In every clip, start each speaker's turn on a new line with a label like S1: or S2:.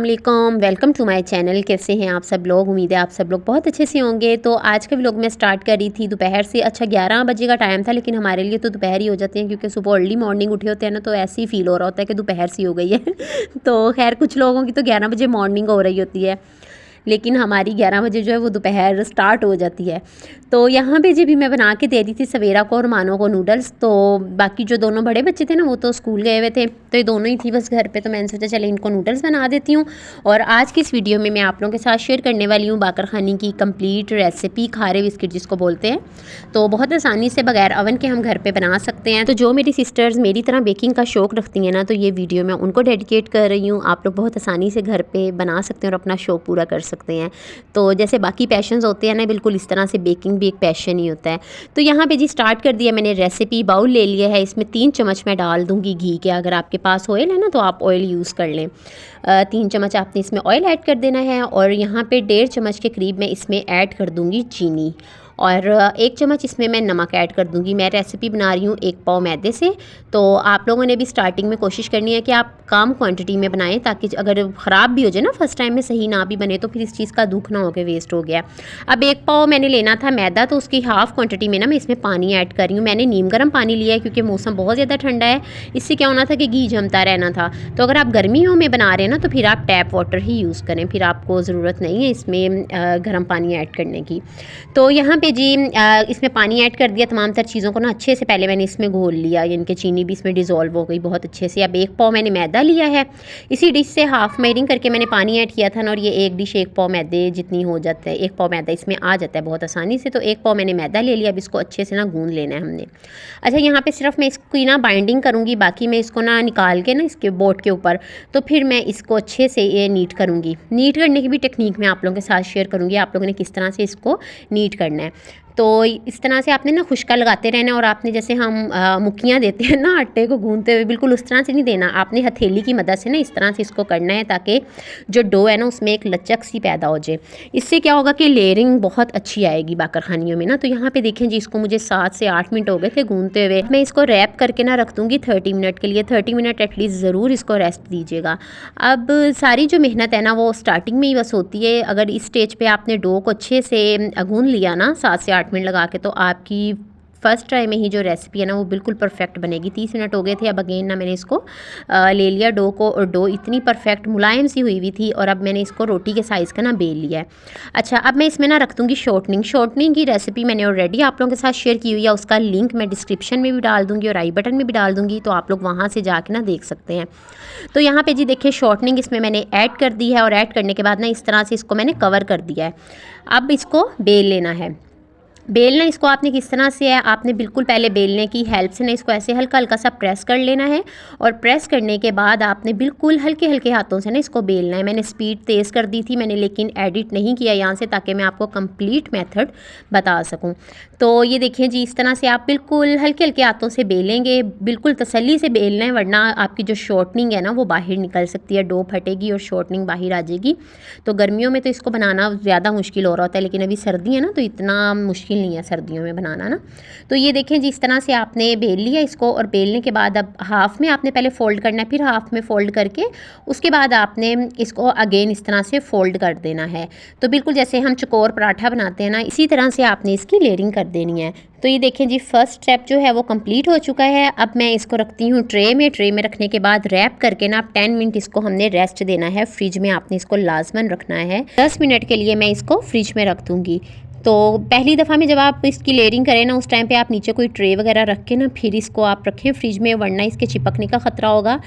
S1: वालेकुम, welcome to my channel. कैसे हैं आप सब लोग? उम्मीद है आप सब लोग बहुत अच्छे से होंगे। तो आज का व्लॉग मैं स्टार्ट कर रही थी दोपहर से। अच्छा 11 बजे का टाइम था, लेकिन हमारे लिए तो दोपहर ही हो जाते हैं क्योंकि सुबह अर्ली मॉर्निंग उठे होते हैं ना, तो ऐसे ही फील हो रहा होता है कि दोपहर सी हो गई है तो खैर कुछ लोगों की तो 11 बजे मॉर्निंग हो रही होती है, लेकिन हमारी 11 बजे जो है वो दोपहर स्टार्ट हो जाती है। तो यहाँ पे जी भी मैं बना के दे दी थी सवेरा को और मानो को नूडल्स। तो बाकी जो दोनों बड़े बच्चे थे ना वो तो स्कूल गए हुए थे, तो ये दोनों ही थी बस घर पे। तो मैंने सोचा चले इनको नूडल्स बना देती हूँ। और आज की इस वीडियो में मैं आप लोगों के साथ शेयर करने वाली हूँ बाकर खानी की कंप्लीट रेसिपी, खारे बिस्किट जिसको बोलते हैं। तो बहुत आसानी से बगैर अवन के हम घर पर बना सकते हैं। तो जो मेरी सिस्टर्स मेरी तरह बेकिंग का शौक़ रखती हैं ना, तो ये वीडियो मैं उनको डेडिकेट कर रही हूँ। आप लोग बहुत आसानी से घर पर बना सकते हैं और अपना शौक़ पूरा कर सकते हैं। तो जैसे बाकी पैशंस होते हैं ना, बिल्कुल इस तरह से बेकिंग भी एक पैशन ही होता है। तो यहाँ पे जी स्टार्ट कर दिया मैंने रेसिपी। बाउल ले लिया है, इसमें 3 चम्मच मैं डाल दूँगी घी के। अगर आपके पास ऑयल है ना तो आप ऑयल यूज़ कर लें। 3 चम्मच आपने इसमें ऑयल ऐड कर देना है। और यहाँ पे 1.5 चम्मच के करीब मैं इसमें ऐड कर दूँगी चीनी। और 1 चम्मच इसमें मैं नमक ऐड कर दूँगी। मैं रेसिपी बना रही हूँ 1 पाव मैदे से, तो आप लोगों ने भी स्टार्टिंग में कोशिश करनी है कि आप कम क्वांटिटी में बनाएं, ताकि अगर ख़राब भी हो जाए ना फर्स्ट टाइम में, सही ना भी बने, तो फिर इस चीज़ का दुख ना हो के वेस्ट हो गया। अब 1 पाव मैंने लेना था मैदा, तो उसकी हाफ़ क्वांटिटी में ना मैं इसमें पानी ऐड कर रही हूँ। मैंने नीम गर्म पानी लिया है क्योंकि मौसम बहुत ज़्यादा ठंडा है। इससे क्या होना था कि घी जमता रहना था। तो अगर आप गर्मियों में बना रहे हैं ना तो फिर आप टैप वाटर ही यूज़ करें, फिर आपको ज़रूरत नहीं है इसमें गर्म पानी ऐड करने की। तो यहाँ पे जी इसमें पानी ऐड कर दिया। तमाम तर चीज़ों को ना अच्छे से पहले मैंने इसमें घोल लिया, यानी कि चीनी भी इसमें डिज़ोल्व हो गई बहुत अच्छे से। अब 1 पाव मैंने मैदा लिया है, इसी डिश से हाफ़ मेयरिंग करके मैंने पानी ऐड किया था ना, और ये एक डिश 1 पाव मैदे जितनी हो जाता है। 1 पाव मैदा इसमें आ जाता है बहुत आसानी से। तो 1 पाव मैंने मैदा ले लिया। अब इसको अच्छे से ना गूँध लेना है हमने। अच्छा यहाँ पर सिर्फ मैं इसकी ना बाइंडिंग करूँगी, बाकी मैं इसको ना निकाल के ना इसके बोर्ड के ऊपर, तो फिर मैं इसको अच्छे से ये नीट करूँगी। नीट करने की भी टेक्निक मैं आप लोगों के साथ शेयर करूँगी, आप लोगों ने किस तरह से इसको नीट करना है। तो इस तरह से आपने ना खुशका लगाते रहना है। और आपने जैसे हम मुक्कियाँ देते हैं ना आटे को गूंदते हुए, बिल्कुल उस तरह से नहीं देना। आपने हथेली की मदद से ना इस तरह से इसको करना है, ताकि जो डो है ना उसमें एक लचक सी पैदा हो जाए। इससे क्या होगा कि लेयरिंग बहुत अच्छी आएगी बाकर खानियों में ना। तो यहाँ पे देखें जी, इसको मुझे 7 से 8 मिनट हो गए थे गूंदते हुए। मैं इसको रैप करके ना रख दूँगी 30 मिनट के लिए। 30 मिनट एटलीस्ट ज़रूर इसको रेस्ट दीजिएगा। अब सारी जो मेहनत है ना वो स्टार्टिंग में ही बस होती है। अगर इस स्टेज पे आपने डो को अच्छे से गूंद लिया ना 7 से 8 मिनट लगा के, तो आपकी फ़र्स्ट ट्राई में ही जो रेसिपी है ना वो बिल्कुल परफेक्ट बनेगी। 30 मिनट हो गए थे। अब अगेन ना मैंने इसको ले लिया डो को, और डो इतनी परफेक्ट मुलायम सी हुई हुई थी। और अब मैंने इसको रोटी के साइज़ का ना बेल लिया है। अच्छा अब मैं इसमें ना रख दूँगी शॉर्टनिंग। शॉर्टनिंग की रेसिपी मैंने ऑलरेडी आप लोगों के साथ शेयर की हुई है, उसका लिंक मैं डिस्क्रिप्शन में भी डाल दूँगी और आई बटन में भी डाल दूँगी, तो आप लोग वहाँ से जाके ना देख सकते हैं। तो यहाँ पे जी देखिए शॉर्टनिंग इसमें मैंने ऐड कर दी है, और ऐड करने के बाद ना इस तरह से इसको मैंने कवर कर दिया है। अब इसको बेल लेना है। बेलना इसको आपने किस तरह से है, आपने बिल्कुल पहले बेलने की हेल्प से ना इसको ऐसे हल्का हल्का सा प्रेस कर लेना है। और प्रेस करने के बाद आपने बिल्कुल हल्के हल्के हाथों से ना इसको बेलना है। मैंने स्पीड तेज़ कर दी थी मैंने, लेकिन एडिट नहीं किया यहाँ से, ताकि मैं आपको कंप्लीट मेथड बता सकूँ। तो ये देखिए जी, इस तरह से आप बिल्कुल हल्के हल्के हाथों से बेलेंगे। बिल्कुल तसल्ली से बेलना है, वरना आपकी जो शॉर्टनिंग है ना वो बाहर निकल सकती है, डो फटेगी और शॉर्टनिंग बाहर आ जाएगी। तो गर्मियों में तो इसको बनाना ज़्यादा मुश्किल हो रहा होता है, लेकिन अभी सर्दी है ना तो इतना मुश्किल नहीं है सर्दियों में बनाना ना। तो ये देखें जी, इस तरह से आपने बेल लिया इसको। और बेलने के बाद अब हाफ़ में आपने पहले फ़ोल्ड करना है, फिर हाफ़ में फ़ोल्ड करके उसके बाद आपने इसको अगेन इस तरह से फ़ोल्ड कर देना है। तो बिल्कुल जैसे हम चकोर पराठा बनाते हैं ना, इसी तरह से आपने इसकी लेयरिंग कर देनी है। तो ये देखें जी, फर्स्ट स्टेप जो है वो कंप्लीट हो चुका है। अब मैं इसको रखती हूँ ट्रे में। ट्रे में रखने के बाद रैप करके ना 10 मिनट इसको हमने रेस्ट देना है। फ्रिज में आपने इसको लाजमन रखना है। 10 मिनट के लिए मैं इसको फ्रिज में रख दूँगी। तो पहली दफ़ा में जब आप इसकी लेयरिंग करें ना, उस टाइम पे आप नीचे कोई ट्रे वगैरह रख के ना फिर इसको आप रखें फ्रिज में, वरना इसके चिपकने का ख़तरा होगा।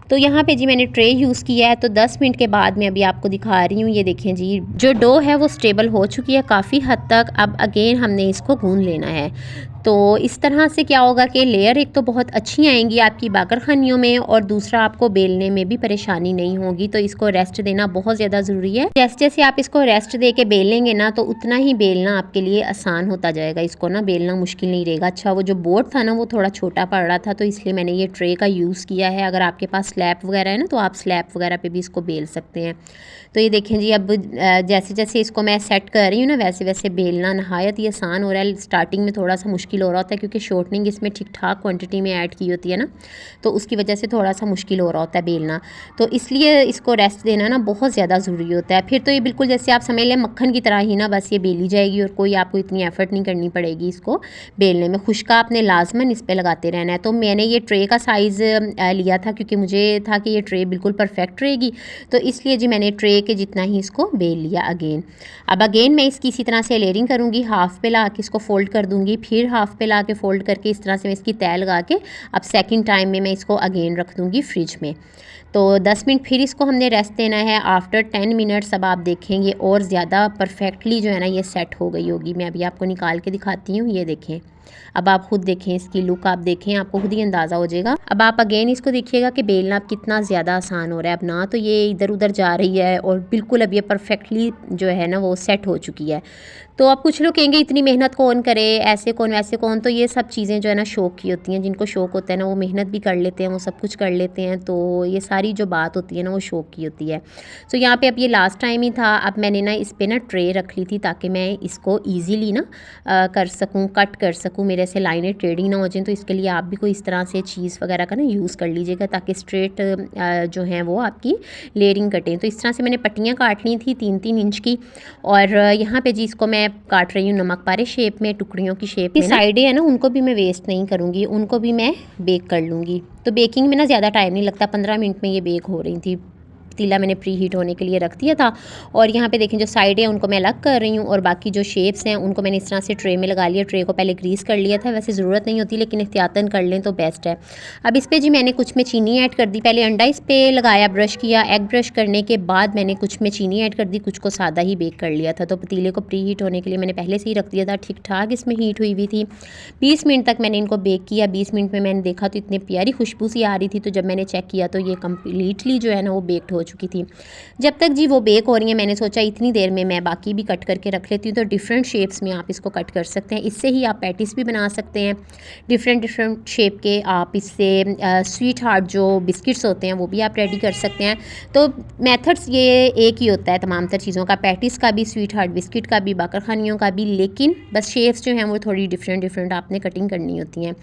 S1: तो यहाँ पे जी मैंने ट्रे यूज़ किया है। तो 10 मिनट के बाद मैं अभी आपको दिखा रही हूँ। ये देखें जी, जो डो है वो स्टेबल हो चुकी है काफ़ी हद तक। अब अगेन हमने इसको गूंद लेना है। तो इस तरह से क्या होगा कि लेयर एक तो बहुत अच्छी आएंगी आपकी बाकर खानियों में, और दूसरा आपको बेलने में भी परेशानी नहीं होगी। तो इसको रेस्ट देना बहुत ज़्यादा ज़रूरी है। जैसे जैसे आप इसको रेस्ट दे के बेलेंगे ना, तो उतना ही बेलना आपके लिए आसान होता जाएगा। इसको ना बेलना मुश्किल नहीं रहेगा। अच्छा वो जो बोर्ड था ना वो थोड़ा छोटा पड़ रहा था, तो इसलिए मैंने ये ट्रे का यूज़ किया है। अगर आपके पास स्लैब वगैरह है ना, तो आप स्लैब वगैरह पे भी इसको बेल सकते हैं। तो ये देखें जी, अब जैसे जैसे इसको मैं सेट कर रही हूँ ना, वैसे वैसे बेलना नहायत ही आसान हो रहा है। स्टार्टिंग में थोड़ा सा मुश्किल मुश्किल हो रहा होता है, क्योंकि शॉर्टनिंग इसमें ठीक ठाक क्वांटिटी में ऐड की होती है ना, तो उसकी वजह से थोड़ा सा मुश्किल हो रहा होता है बेलना। तो इसलिए इसको रेस्ट देना ना बहुत ज़्यादा ज़रूरी होता है। फिर तो ये बिल्कुल जैसे आप समझ लें मक्खन की तरह ही ना बस ये बेली जाएगी और कोई आपको इतनी एफर्ट नहीं करनी पड़ेगी इसको बेलने में। खुश्का आपने लाजमन इस पर लगाते रहना है। तो मैंने ये ट्रे का साइज़ लिया था, क्योंकि मुझे था कि ये ट्रे बिल्कुल परफेक्ट रहेगी, तो इसलिए जी मैंने ट्रे के जितना ही इसको बेल लिया अगेन। अब अगेन मैं इसकी इसी तरह से लेयरिंग करूँगी, हाफ़ पे ला के इसको फ़ोल्ड कर दूँगी, फिर हाफ़ पे ला के फ़ोल्ड करके इस तरह से मैं इसकी तह लगा के अब सेकंड टाइम में मैं इसको अगेन रख दूँगी फ्रिज में। तो 10 मिनट फिर इसको हमने रेस्ट देना है। आफ्टर 10 मिनट्स अब आप देखेंगे और ज़्यादा परफेक्टली जो है ना ये सेट हो गई होगी। मैं अभी आपको निकाल के दिखाती हूँ, ये देखें। अब आप खुद देखें, इसकी लुक आप देखें, आपको खुद ही अंदाज़ा हो जाएगा। अब आप अगेन इसको देखिएगा कि बेलना अब कितना ज़्यादा आसान हो रहा है। अब ना तो ये इधर उधर जा रही है और बिल्कुल अब ये परफेक्टली जो है ना वो सेट हो चुकी है। तो अब कुछ लोग कहेंगे इतनी मेहनत कौन करे, ऐसे कौन वैसे कौन, तो ये सब चीज़ें जो है ना शौक़ की होती हैं। जिनको शौक़ होता है ना वो मेहनत भी कर लेते हैं, वो सब कुछ कर लेते हैं। तो ये सारी जो बात होती है ना वो शौक़ की होती है। तो यहाँ पे अब ये लास्ट टाइम ही था। अब मैंने ना इस पर ना ट्रे रख ली थी ताकि मैं इसको ईज़िली ना कर सकूँ, कट कर सकूँ, मेरे से लाइनें टेढ़ी ना हो जाएँ। तो इसके लिए आप भी कोई इस तरह से चीज़ वगैरह का ना यूज़ कर लीजिएगा ताकि स्ट्रेट जो हैं वो आपकी लेयरिंग कटें। तो इस तरह से मैंने पट्टियाँ काट ली थी 3-3 इंच की, और यहाँ पे जी इसको मैं काट रही हूँ नमक पारे शेप में, टुकड़ियों की शेप में। साइडें है ना उनको भी मैं वेस्ट नहीं करूँगी, उनको भी मैं बेक कर लूँगी। तो बेकिंग में ना ज़्यादा टाइम नहीं लगता, 15 मिनट में ये बेक हो रही थी। पतीला मैंने प्री हीट होने के लिए रख दिया था। और यहाँ पे देखें जो साइड है उनको मैं अलग कर रही हूँ, और बाकी जो शेप्स हैं उनको मैंने इस तरह से ट्रे में लगा लिया। ट्रे को पहले ग्रीस कर लिया था, वैसे ज़रूरत नहीं होती लेकिन एहतियातन कर लें तो बेस्ट है। अब इस पर जी मैंने कुछ में चीनी ऐड कर दी। पहले अंडा इस पर लगाया, ब्रश किया। एग ब्रश करने के बाद मैंने कुछ में चीनी ऐड कर दी, कुछ को सादा ही बेक कर लिया था। तो पतीले को प्री हीट होने के लिए मैंने पहले से ही रख दिया था, ठीक ठाक इसमें हीट हुई हुई थी। 20 मिनट तक मैंने इनको बेक किया। 20 मिनट में मैंने देखा तो इतनी प्यारी खुशबू सी आ रही थी। तो जब मैंने चेक किया तो ये कम्प्लीटली जो है ना वो बेक्ड हो चुकी थी। जब तक जी वो बेक हो रही है मैंने सोचा इतनी देर में मैं बाकी भी कट करके रख लेती हूँ। तो डिफरेंट शेप्स में आप इसको कट कर सकते हैं। इससे ही आप पैटिस भी बना सकते हैं डिफरेंट शेप के। आप इससे स्वीट हार्ट जो बिस्किट्स होते हैं वो भी आप रेडी कर सकते हैं। तो मेथड्स ये एक ही होता है तमाम तर चीज़ों का, पैटिस का भी, स्वीट हार्ट बिस्किट का भी, बाकरखानियों का भी, लेकिन बस शेप्स जो हैं वो थोड़ी डिफरेंट आपने कटिंग करनी होती हैं।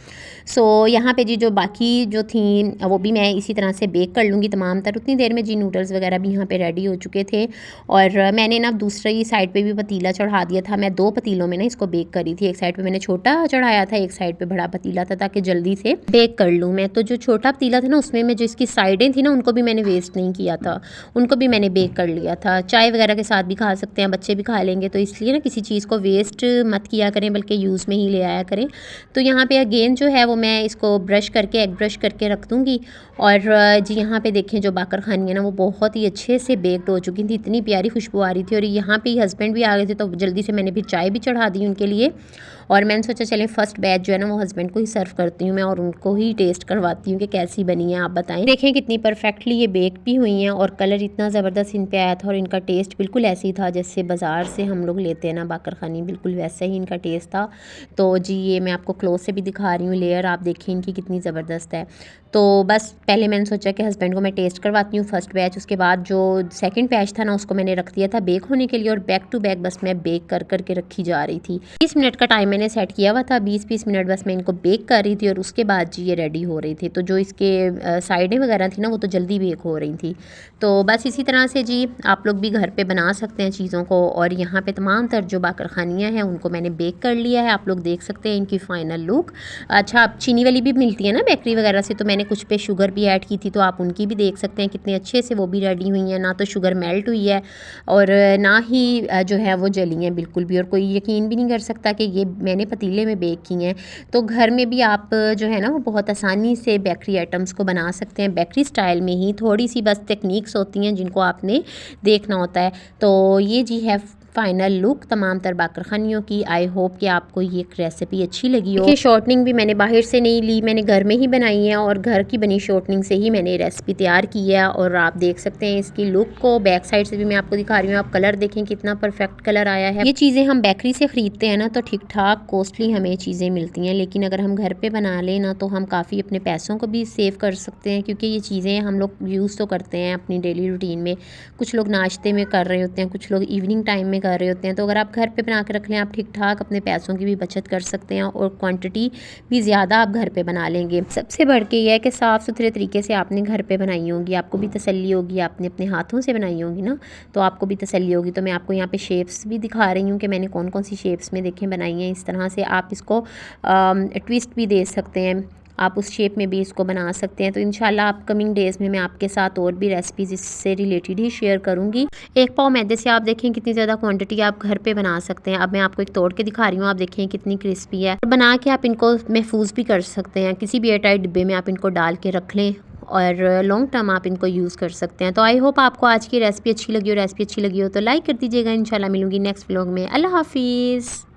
S1: सो यहाँ पे जी जो बाकी जो थी वो भी मैं इसी तरह से बेक कर लूँगी तमाम तर। उतनी देर में जी नूडल्स वगैरह भी यहाँ पे रेडी हो चुके थे। और मैंने ना दूसरी साइड पे भी पतीला चढ़ा दिया था। मैं 2 पतीलों में ना इसको बेक करी थी। एक साइड पे मैंने छोटा चढ़ाया था, एक साइड पे बड़ा पतीला था, ताकि जल्दी से बेक कर लूँ मैं। तो जो छोटा पतीला था ना उसमें मैं जो इसकी साइडें थी ना उनको भी मैंने वेस्ट नहीं किया था, उनको भी मैंने बेक कर लिया था। चाय वगैरह के साथ भी खा सकते हैं, बच्चे भी खा लेंगे। तो इसलिए ना किसी चीज़ को वेस्ट मत किया करें, बल्कि यूज़ में ही ले आया करें। तो यहाँ पे अगेन जो है वो मैं इसको ब्रश करके, एग ब्रश करके रख दूँगी। और जी यहाँ पे देखें जो बाकरखानी है ना वो बहुत ही अच्छे से बेक्ड हो चुकी थी, इतनी प्यारी खुशबू आ रही थी। और यहाँ पे हस्बैंड भी आ गए थे तो जल्दी से मैंने फिर चाय भी चढ़ा दी उनके लिए। और मैंने सोचा चलें फ़र्स्ट बैच जो है ना वो हस्बैंड को ही सर्व करती हूँ मैं, और उनको ही टेस्ट करवाती हूँ कि कैसी बनी है, आप बताएं। देखें कितनी परफेक्टली ये बेक भी हुई हैं, और कलर इतना ज़बरदस्त इन पे आया था, और इनका टेस्ट बिल्कुल ऐसे ही था जैसे बाज़ार से हम लोग लेते हैं ना बाकरखानी, बिल्कुल वैसा ही इनका टेस्ट था। तो जी ये मैं आपको क्लोज से भी दिखा रही हूँ, लेयर आप देखिए इनकी कितनी ज़बरदस्त है। तो बस पहले मैंने सोचा कि हस्बैंड को मैं टेस्ट करवाती हूँ फर्स्ट बैच, उसके बाद जो सेकंड बैच था ना उसको मैंने रख दिया था बेक होने के लिए, और बैक टू बैक बस मैं बेक कर करके रखी जा रही थी। 20 मिनट का टाइम मैंने सेट किया हुआ था, 20-20 मिनट बस मैं इनको बेक कर रही थी, और उसके बाद जी ये रेडी हो रही थी। तो जो इसके साइडें वगैरह थी ना वो तो जल्दी बेक हो रही थी। तो बस इसी तरह से जी आप लोग भी घर पर बना सकते हैं चीज़ों को। और यहाँ पर तमाम तर जो बाकरखानियाँ हैं उनको मैंने बेक कर लिया है, आप लोग देख सकते हैं इनकी फ़ाइनल लुक। अच्छा, अब चीनी वाली भी मिलती है ना बेकरी वगैरह से, तो मैंने कुछ पे शुगर भी ऐड की थी, तो आप उनकी भी देख सकते हैं कितने अच्छे से वो भी रेडी हुई हैं। ना तो शुगर मेल्ट हुई है और ना ही जो है वो जली हैं बिल्कुल भी, और कोई यकीन भी नहीं कर सकता कि ये मैंने पतीले में बेक की हैं। तो घर में भी आप जो है ना वो बहुत आसानी से बेकरी आइटम्स को बना सकते हैं, बेकरी स्टाइल में ही। थोड़ी सी बस टेक्निक्स होती हैं जिनको आपने देखना होता है। तो ये जी है फ़ाइनल लुक तमाम तर बाकरखानियों की। आई होप कि आपको ये रेसिपी अच्छी लगी हो। देखिए शॉर्टनिंग भी मैंने बाहर से नहीं ली, मैंने घर में ही बनाई है, और घर की बनी शॉर्टनिंग से ही मैंने रेसिपी तैयार की है। और आप देख सकते हैं इसकी लुक को, बैक साइड से भी मैं आपको दिखा रही हूँ। आप कलर देखें कितना परफेक्ट कलर आया है। ये चीज़ें हम बेकरी से ख़रीदते हैं ना तो ठीक ठाक कॉस्टली हमें चीज़ें मिलती हैं, लेकिन अगर हम घर पर बना लें ना तो हम काफ़ी अपने पैसों को भी सेव कर सकते हैं, क्योंकि ये चीज़ें हम लोग यूज़ तो करते हैं अपनी डेली रूटीन में। कुछ लोग नाश्ते में कर रहे होते हैं, कुछ लोग इवनिंग टाइम में कर रहे होते हैं। तो अगर आप घर पे बना के रख लें, आप ठीक ठाक अपने पैसों की भी बचत कर सकते हैं और क्वांटिटी भी ज़्यादा आप घर पे बना लेंगे। सबसे बढ़ के ये है कि साफ़ सुथरे तरीके से आपने घर पे बनाई होगी, आपको भी तसल्ली होगी, आपने अपने हाथों से बनाई होगी ना, तो आपको भी तसल्ली होगी। तो मैं आपको यहाँ पे शेप्स भी दिखा रही हूँ कि मैंने कौन कौन सी शेप्स में देखें बनाई हैं। इस तरह से आप इसको ट्विस्ट भी दे सकते हैं, आप उस शेप में भी इसको बना सकते हैं। तो इंशाल्लाह अपकमिंग डेज़ में मैं आपके साथ और भी रेसिपीज़ इससे रिलेटेड ही शेयर करूँगी। एक पाव मैदे से आप देखें कितनी ज़्यादा क्वांटिटी आप घर पे बना सकते हैं। अब मैं आपको एक तोड़ के दिखा रही हूँ, आप देखें कितनी क्रिस्पी है। बना के आप इनको महफूज भी कर सकते हैं, किसी भी एयरटाइट डिब्बे में आप इनको डाल के रख लें और लॉन्ग टर्म आप इनको यूज़ कर सकते हैं। तो आई होप आपको आज की रेसिपी अच्छी लगी हो। रेसिपी अच्छी लगी हो तो लाइक कर दीजिएगा। इंशाल्लाह मिलूंगी नेक्स्ट व्लॉग में। अल्लाह हाफिज़।